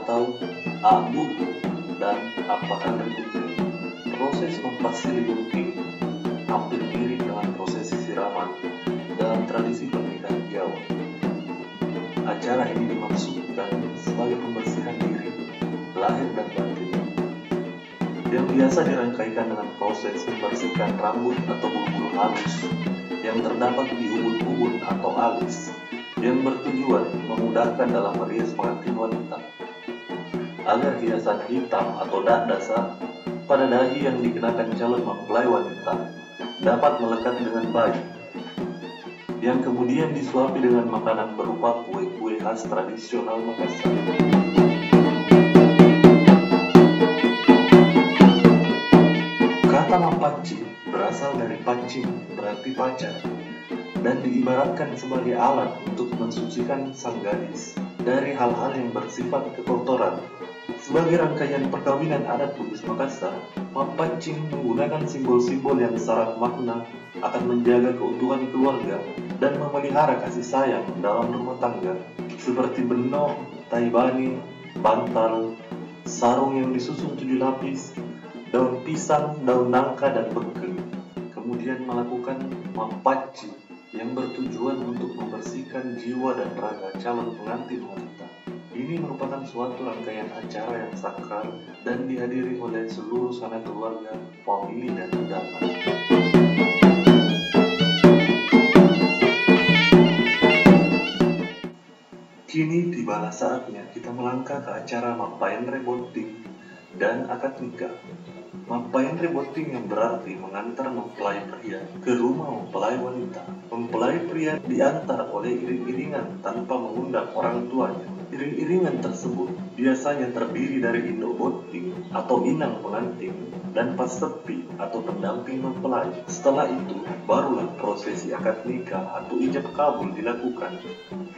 atau abu dan apakah gunting. Proses mempasiri gunting hampir mirip dengan prosesi siraman dalam tradisi pernikahan Jawa. Acara ini dimaksudkan sebagai pembersihan diri, lahir dan batin, yang biasa dirangkaikan dengan proses membersihkan rambut atau bulu-bulu halus yang terdapat di ubun-ubun atau alis, yang bertujuan memudahkan dalam merias pengantin wanita, agar hiasan hitam atau dasar pada dahi yang dikenakan calon mempelai wanita dapat melekat dengan baik, yang kemudian disuapi dengan makanan berupa kue-kue khas tradisional Makassar. Kata mapaci berasal dari pancing, berarti pacar, dan diibaratkan sebagai alat untuk mensucikan sang gadis dari hal-hal yang bersifat kekotoran. Sebagai rangkaian perkawinan adat Bugis Makassar, mapancing menggunakan simbol-simbol yang syarat makna akan menjaga keutuhan keluarga dan memelihara kasih sayang dalam rumah tangga, seperti benok, taibani, bantal, sarung yang disusun 7 lapis, daun pisang, daun nangka, dan beke. Kemudian melakukan mapaci yang bertujuan untuk membersihkan jiwa dan raga calon pengantin wanita. Ini merupakan suatu rangkaian acara yang sakral dan dihadiri oleh seluruh sanak keluarga, famili, dan undangan. Kini tibalah saatnya kita melangkah ke acara Mapayan Reboting dan akad nikah. Mapayan Reboting yang berarti mengantar mempelai pria ke rumah mempelai wanita. Mempelai pria diantar oleh iring-iringan tanpa mengundang orang tuanya. Iring-iringan tersebut biasanya terdiri dari induk boting atau inang pengantin dan pasepi atau pendamping mempelai. Setelah itu, barulah prosesi akad nikah atau ijab kabul dilakukan.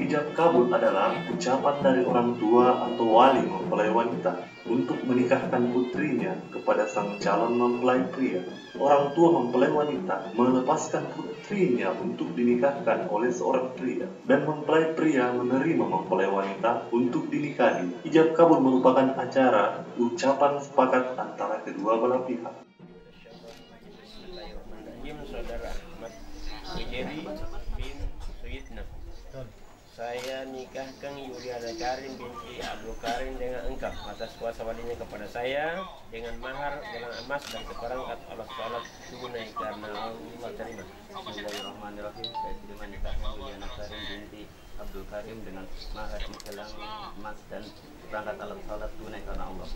Ijab kabul adalah ucapan dari orang tua atau wali mempelai wanita untuk menikahkan putrinya kepada sang calon mempelai pria. Orang tua mempelai wanita melepaskan putrinya untuk dinikahkan oleh seorang pria, dan mempelai pria menerima mempelai wanita untuk dinikahi. Ijab kabul merupakan acara ucapan sepakat antara kedua belah pihak. Saudara Ahmad Ujeri bin Suyitna, saya nikahkan Yuliana Karim binti Abdul Karim dengan engkau atas kuasa walinya kepada saya dengan mahar gelang emas dan seperangkat alat-alat tunai karena Allah terima. Bismillahirrahmanirrahim. Saya terima nikahkan Yuliana Karim binti Abdul Karim dengan mahar gelang emas dan perangkat alat-alat tunai karena Allah.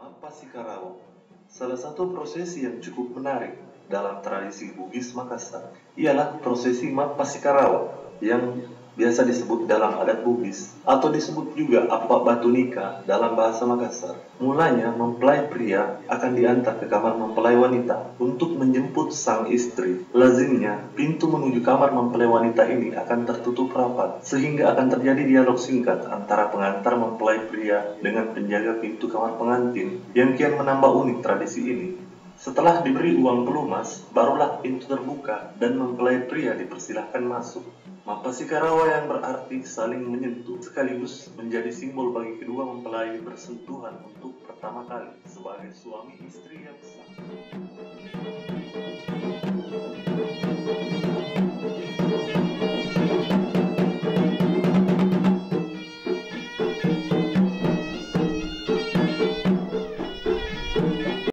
Mapasi Karawa, salah satu prosesi yang cukup menarik dalam tradisi Bugis Makassar ialah prosesi Mapasi Karawa yang biasa disebut dalam adat Bugis atau disebut juga Apak Batu Nikah dalam bahasa Makassar. Mulanya mempelai pria akan diantar ke kamar mempelai wanita untuk menjemput sang istri. Lazimnya pintu menuju kamar mempelai wanita ini akan tertutup rapat sehingga akan terjadi dialog singkat antara pengantar mempelai pria dengan penjaga pintu kamar pengantin yang kian menambah unik tradisi ini. Setelah diberi uang pelumas, barulah pintu terbuka dan mempelai pria dipersilahkan masuk. Mapasi Karawa yang berarti saling menyentuh sekaligus menjadi simbol bagi kedua mempelai bersentuhan untuk pertama kali sebagai suami istri yang sah.